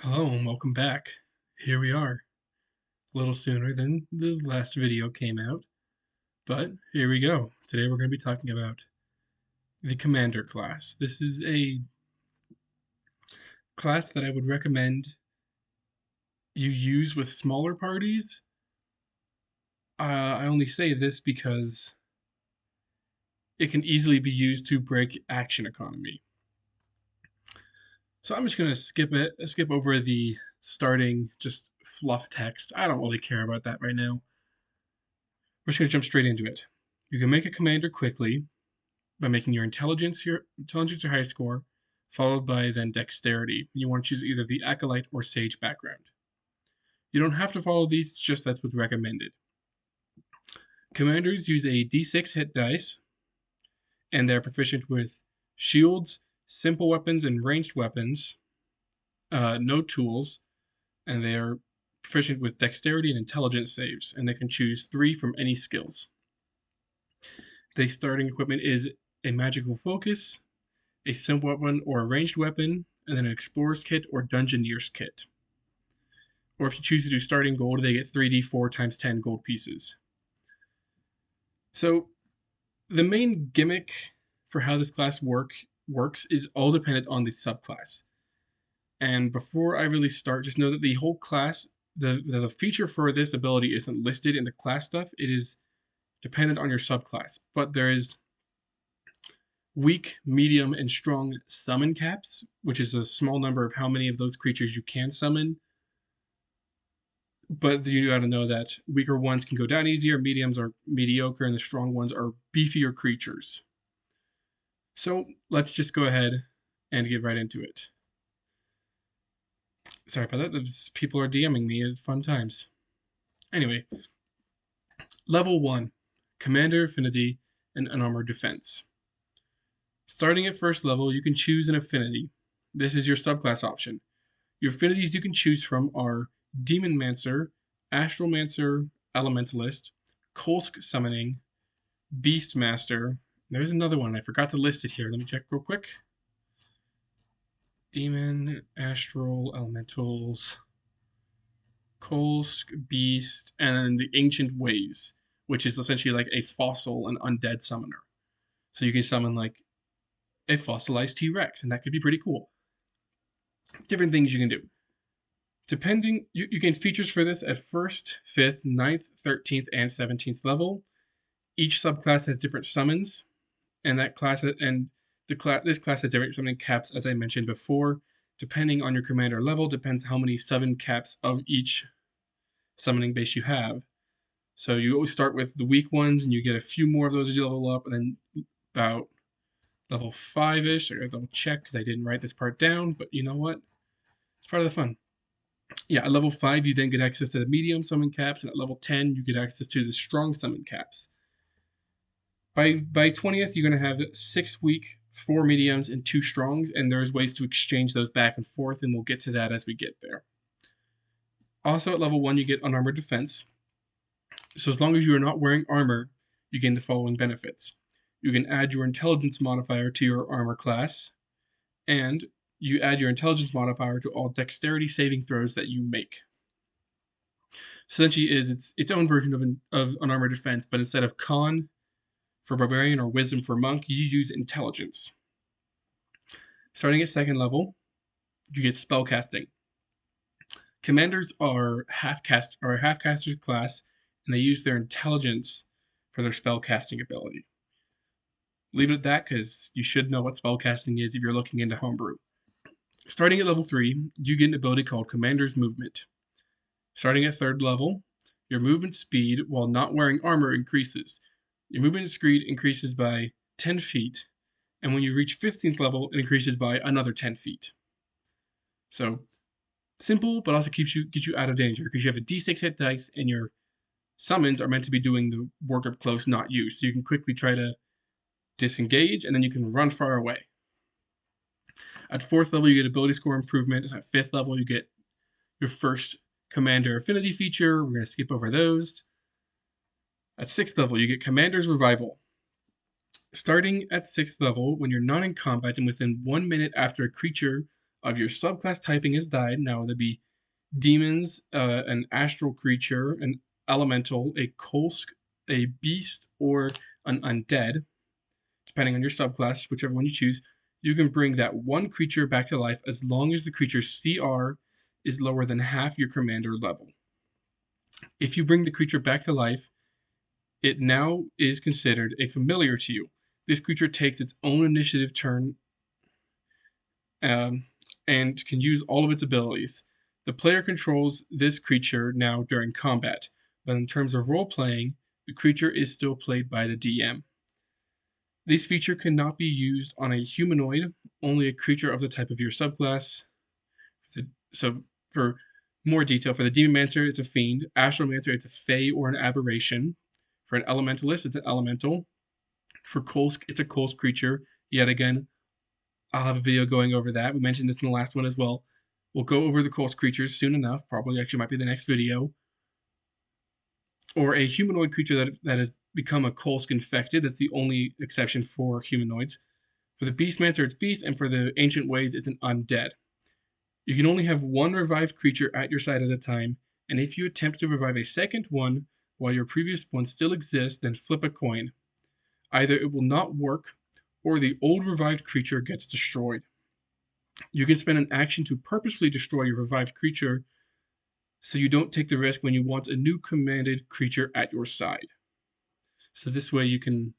Hello and welcome back. Here we are, a little sooner than the last video came out, but here we go. Today we're going to be talking about the Commander class. This is a class that I would recommend you use with smaller parties. I only say this because it can easily be used to break action economy. So I'm just going to skip over the starting just fluff text. I don't really care about that right now. We're just going to jump straight into it. You can make a commander quickly by making your intelligence your high score, followed by then dexterity. You want to choose either the acolyte or sage background. You don't have to follow these, just that's what's recommended. Commanders use a d6 hit dice, and they're proficient with shields, simple weapons, and ranged weapons. No tools, and they are proficient with dexterity and intelligence saves, and they can choose 3 from any skills. The starting equipment is a magical focus, a simple weapon or a ranged weapon, and then an explorer's kit or dungeoneer's kit. Or if you choose to do starting gold, they get 3d4 times 10 gold pieces. So the main gimmick for how this class works is all dependent on the subclass. And before I really start, just know that the whole class, the feature for this ability isn't listed in the class stuff. It is dependent on your subclass. But there is weak, medium, and strong summon caps, which is a small number of how many of those creatures you can summon. But you gotta know that weaker ones can go down easier, mediums are mediocre, and the strong ones are beefier creatures. So let's just go ahead and get right into it. Sorry about that, people are DMing me at fun times. Anyway, level 1, Commander Affinity and Unarmored Defense. Starting at first level, you can choose an affinity. This is your subclass option. Your affinities you can choose from are Demonmancer, Astralmancer, Elementalist, Kolsk Summoning, Beastmaster. There's another one. I forgot to list it here. Let me check real quick. Demon, Astral, Elementals, Kolsk, Beast, and the Ancient Ways, which is essentially like a fossil and undead summoner. So you can summon like a fossilized T-Rex, and that could be pretty cool. Different things you can do. Depending, you gain features for this at 1st, 5th, 9th, 13th, and 17th level. Each subclass has different summons, and this class has different summoning caps, as I mentioned before. Depending on your commander level, depends how many summon caps of each summoning base you have. So you always start with the weak ones, and you get a few more of those as you level up, and then about level 5-ish, I gotta double check because I didn't write this part down, but you know what? It's part of the fun. Yeah, at level 5, you then get access to the medium summon caps, and at level 10, you get access to the strong summon caps. By 20th, you're going to have 6 weak, 4 mediums, and 2 strongs, and there's ways to exchange those back and forth, and we'll get to that as we get there. Also, at level 1, you get unarmored defense. So as long as you are not wearing armor, you gain the following benefits. You can add your intelligence modifier to your armor class, and you add your intelligence modifier to all dexterity saving throws that you make. So essentially is its own version of unarmored defense, but instead of con for barbarian or wisdom for monk, you use intelligence. Starting at 2nd level, you get spellcasting. Commanders are a half-caster's class, and they use their intelligence for their spellcasting ability. Leave it at that because you should know what spellcasting is if you're looking into Homebrew. Starting at level 3, you get an ability called Commander's Movement. Starting at 3rd level, your movement speed while not wearing armor increases. Your movement speed increases by 10 feet, and when you reach 15th level, it increases by another 10 feet. So, simple, but also gets you out of danger, because you have a d6 hit dice, and your summons are meant to be doing the work up close, not you. So you can quickly try to disengage, and then you can run far away. At 4th level, you get ability score improvement. At 5th level, you get your first Commander Affinity feature. We're going to skip over those. At 6th level, you get Commander's Revival. Starting at 6th level, when you're not in combat and within 1 minute after a creature of your subclass typing has died. Now there'd be demons, an astral creature, an elemental, a kolsk, a beast, or an undead, depending on your subclass, whichever one you choose. You can bring that one creature back to life as long as the creature's CR is lower than half your commander level. If you bring the creature back to life, it now is considered a familiar to you. This creature takes its own initiative turn and can use all of its abilities. The player controls this creature now during combat, but in terms of role-playing, the creature is still played by the DM. This feature cannot be used on a humanoid, only a creature of the type of your subclass. So for more detail, for the Demonmancer, it's a fiend. Astromancer, it's a fae or an aberration. For an Elementalist, it's an elemental. For Kolsk, it's a Kolsk creature. Yet again, I'll have a video going over that. We mentioned this in the last one as well. We'll go over the Kolsk creatures soon enough. Probably actually might be the next video. Or a humanoid creature that has become a Kolsk infected. That's the only exception for humanoids. For the Beastmancer, it's beast, and for the Ancient Ways, it's an undead. You can only have one revived creature at your side at a time, and if you attempt to revive a second one while your previous one still exists, then flip a coin. Either it will not work, or the old revived creature gets destroyed. You can spend an action to purposely destroy your revived creature, so you don't take the risk when you want a new commanded creature at your side. So this way you can,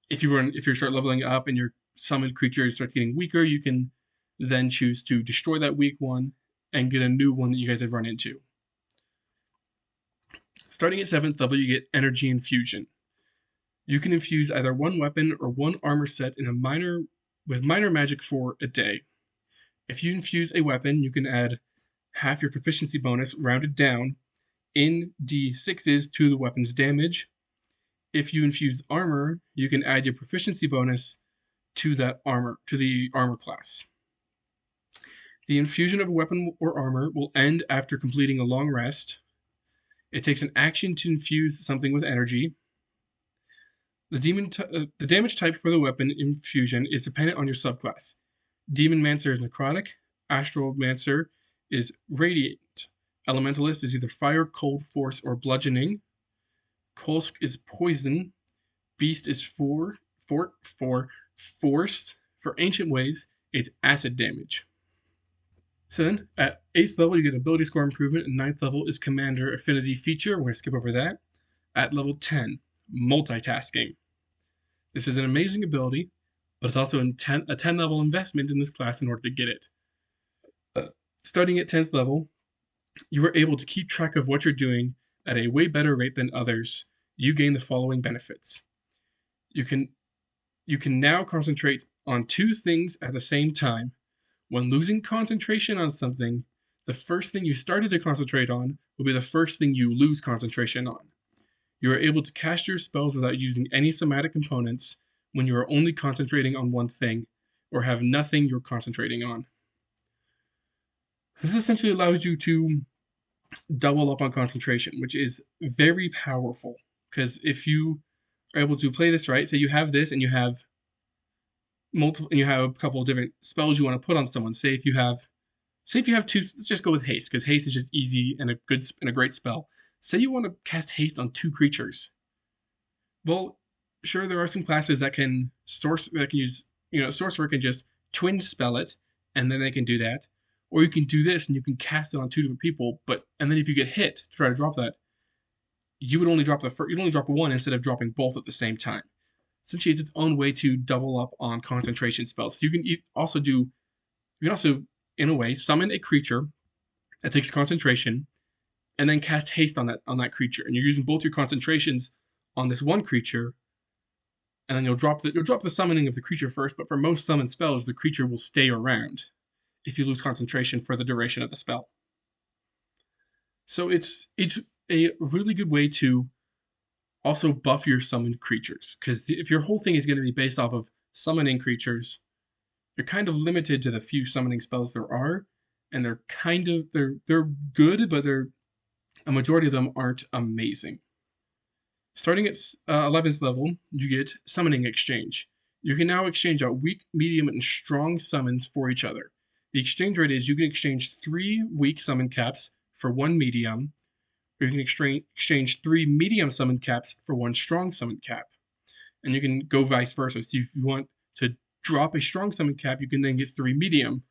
if you start leveling up and your summoned creature starts getting weaker, you can then choose to destroy that weak one and get a new one that you guys have run into. Starting at 7th level, you get Energy Infusion. You can infuse either one weapon or one armor set with minor magic for a day. If you infuse a weapon, you can add half your proficiency bonus, rounded down, in d6s to the weapon's damage. If you infuse armor, you can add your proficiency bonus to the armor class. The infusion of a weapon or armor will end after completing a long rest. It takes an action to infuse something with energy. The damage type for the weapon infusion is dependent on your subclass. Demonmancer is necrotic. Astromancer is radiant. Elementalist is either fire, cold, force, or bludgeoning. Kolsk is poison. Beast is forced. For Ancient Ways, it's acid damage. So then, at 8th level, you get ability score improvement, and 9th level is Commander Affinity feature. We're going to skip over that. At level 10, multitasking. This is an amazing ability, but it's also a 10 level investment in this class in order to get it. Starting at 10th level, you are able to keep track of what you're doing at a way better rate than others. You gain the following benefits. You can now concentrate on two things at the same time. When losing concentration on something, the first thing you started to concentrate on will be the first thing you lose concentration on. You are able to cast your spells without using any somatic components when you are only concentrating on one thing, or have nothing you're concentrating on. This essentially allows you to double up on concentration, which is very powerful, because if you are able to play this right, say you have this and you have a couple of different spells you want to put on someone. Say if you have two, let's just go with haste, because haste is just easy and a great spell. Say you want to cast haste on two creatures. Well, sure, there are some classes that can use, sorcerer can just twin spell it, and then they can do that. Or you can do this and you can cast it on two different people, and then if you get hit to try to drop that, you would only drop one instead of dropping both at the same time. Essentially, it's its own way to double up on concentration spells. So you can also, in a way, summon a creature that takes concentration, and then cast haste on that creature. And you're using both your concentrations on this one creature, and then you'll drop the summoning of the creature first. But for most summon spells, the creature will stay around if you lose concentration for the duration of the spell. So it's a really good way to also buff your summoned creatures, because if your whole thing is going to be based off of summoning creatures, you're kind of limited to the few summoning spells there are, and they're good, but a majority of them aren't amazing. Starting at 11th level, you get Summoning Exchange. You can now exchange out weak, medium, and strong summons for each other. The exchange rate is you can exchange 3 weak summon caps for 1 medium, or you can exchange 3 medium summon caps for 1 strong summon cap. And you can go vice versa. So if you want to drop a strong summon cap, you can then get 3 medium.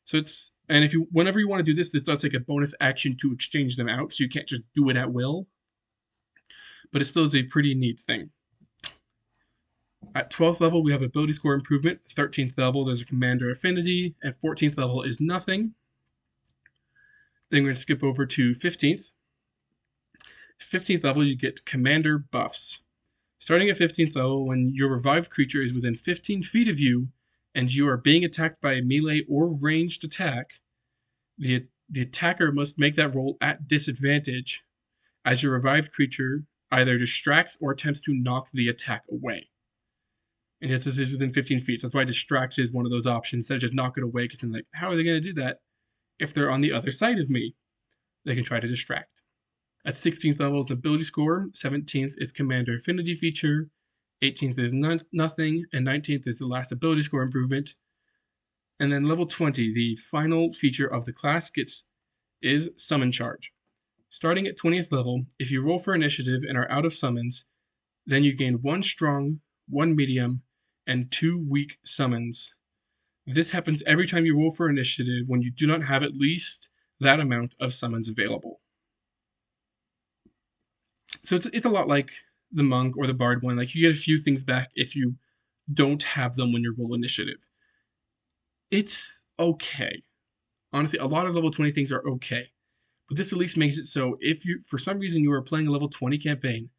So it's, and if you, whenever you want to do this, this does take a bonus action to exchange them out, so you can't just do it at will. But it still is a pretty neat thing. At 12th level, we have ability score improvement. 13th level, there's a commander affinity, and 14th level is nothing. Then we're going to skip over to 15th. 15th level, you get commander buffs. Starting at 15th level, when your revived creature is within 15 feet of you, and you are being attacked by a melee or ranged attack, the attacker must make that roll at disadvantage, as your revived creature either distracts or attempts to knock the attack away. And yes, this is within 15 feet, so that's why distract is one of those options, instead of just knock it away, because then like, how are they going to do that if they're on the other side of me? They can try to distract. At 16th level is ability score, 17th is commander affinity feature, 18th is nothing, and 19th is the last ability score improvement. And then level 20, the final feature of the class is summon charge. Starting at 20th level, if you roll for initiative and are out of summons, then you gain 1 strong, 1 medium, and 2 weak summons. This happens every time you roll for initiative when you do not have at least that amount of summons available. So it's a lot like the monk or the bard one. Like, you get a few things back if you don't have them when you roll initiative. It's okay. Honestly, a lot of level 20 things are okay. But this at least makes it so if you, for some reason, you are playing a level 20 campaign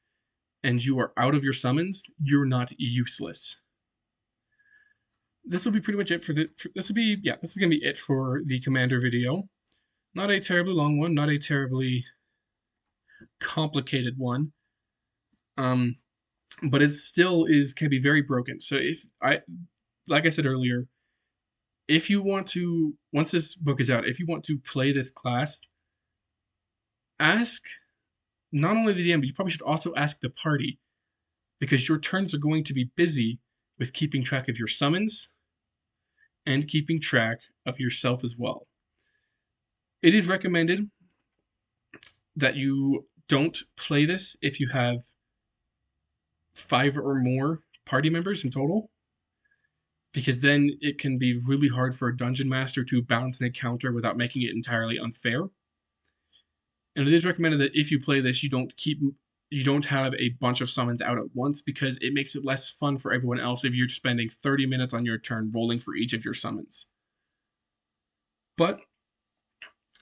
and you are out of your summons, you're not useless. This will be pretty much it for this is going to be it for the commander video. Not a terribly long one, not a terribly complicated one. But it still can be very broken. So like I said earlier, if you want to, once this book is out, if you want to play this class, ask not only the DM, but you probably should also ask the party, because your turns are going to be busy with keeping track of your summons and keeping track of yourself as well. It is recommended that you don't play this if you have 5 or more party members in total, because then it can be really hard for a dungeon master to balance an encounter without making it entirely unfair. And it is recommended that if you play this, you don't have a bunch of summons out at once, because it makes it less fun for everyone else if you're spending 30 minutes on your turn rolling for each of your summons. But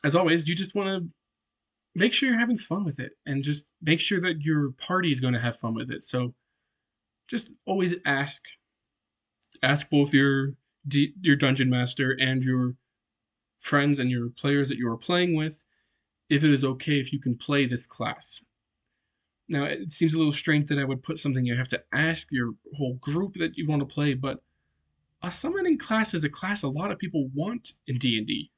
as always, you just want to make sure you're having fun with it, and just make sure that your party is going to have fun with it. So just always ask both your dungeon master and your friends and your players that you are playing with if it is okay if you can play this class. Now, it seems a little strange that I would put something you have to ask your whole group that you want to play, but a summoning class is a class a lot of people want in D&D.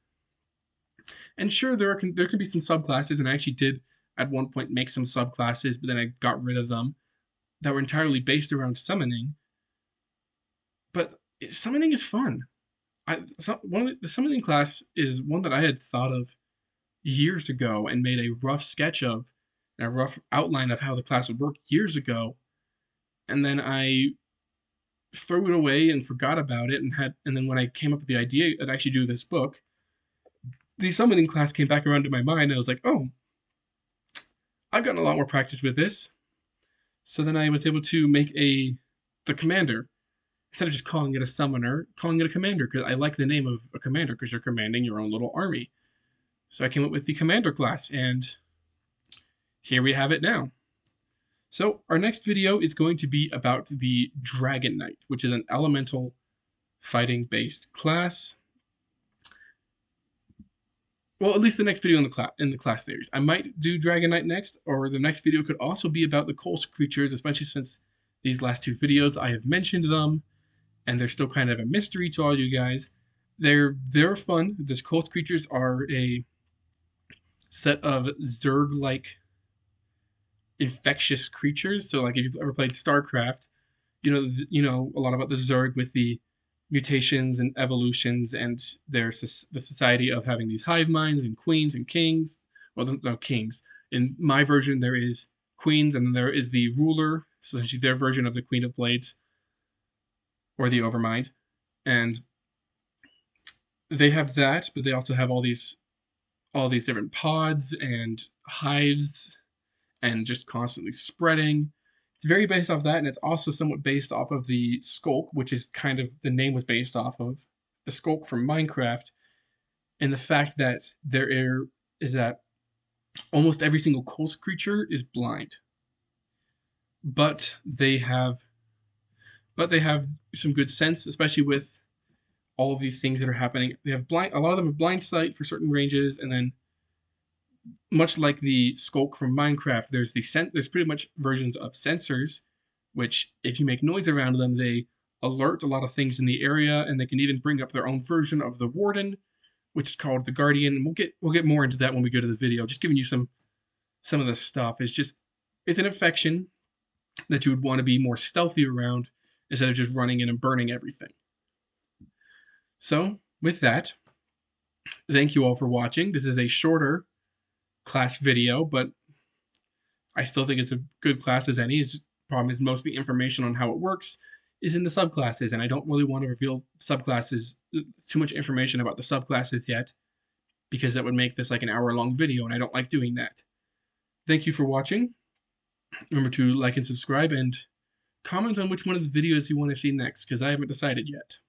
And sure, there can be some subclasses, and I actually did at one point make some subclasses, but then I got rid of them, that were entirely based around summoning. But summoning is fun. The summoning class is one that I had thought of years ago and made a rough sketch of, and a rough outline of how the class would work years ago, and then I threw it away and forgot about it, and then when I came up with the idea to actually do this book, the summoning class came back around to my mind, and I was like, oh, I've gotten a lot more practice with this. So then I was able to make the commander. Instead of just calling it a summoner, calling it a commander, because I like the name of a commander, because you're commanding your own little army. So I came up with the commander class, and here we have it now. So our next video is going to be about the Dragon Knight, which is an elemental fighting-based class. Well, at least the next video in the class series. I might do Dragon Knight next, or the next video could also be about the Coast creatures, especially since these last 2 videos I have mentioned them, and they're still kind of a mystery to all you guys. They're fun. These Coast creatures are a set of Zerg-like infectious creatures. So, like, if you've ever played StarCraft, you know a lot about the Zerg with the mutations and evolutions, and there's the society of having these hive minds and queens and kings. Well, no, kings. In my version, there is queens, and then there is the ruler, so essentially their version of the Queen of Blades or the Overmind, and they have that, but they also have all these different pods and hives and just constantly spreading. It's very based off that, and it's also somewhat based off of the Skulk, which is kind of the name was based off of the Skulk from Minecraft, and the fact that is that almost every single coast creature is blind, but they have some good sense, especially with all of these things that are happening. They have blind. A lot of them have blind sight for certain ranges, and then much like the Skulk from Minecraft, there's pretty much versions of sensors, which if you make noise around them, they alert a lot of things in the area, and they can even bring up their own version of the Warden, which is called the Guardian. And we'll get more into that when we go to the video. Just giving you some of the stuff. It's an infection that you would want to be more stealthy around instead of just running in and burning everything. So with that, thank you all for watching. This is a shorter class video, but I still think it's a good class as any. The problem is most of the information on how it works is in the subclasses, and I don't really want to reveal subclasses, too much information about the subclasses yet, because that would make this like an hour-long video, and I don't like doing that. Thank you for watching. Remember to like and subscribe, and comment on which one of the videos you want to see next, because I haven't decided yet.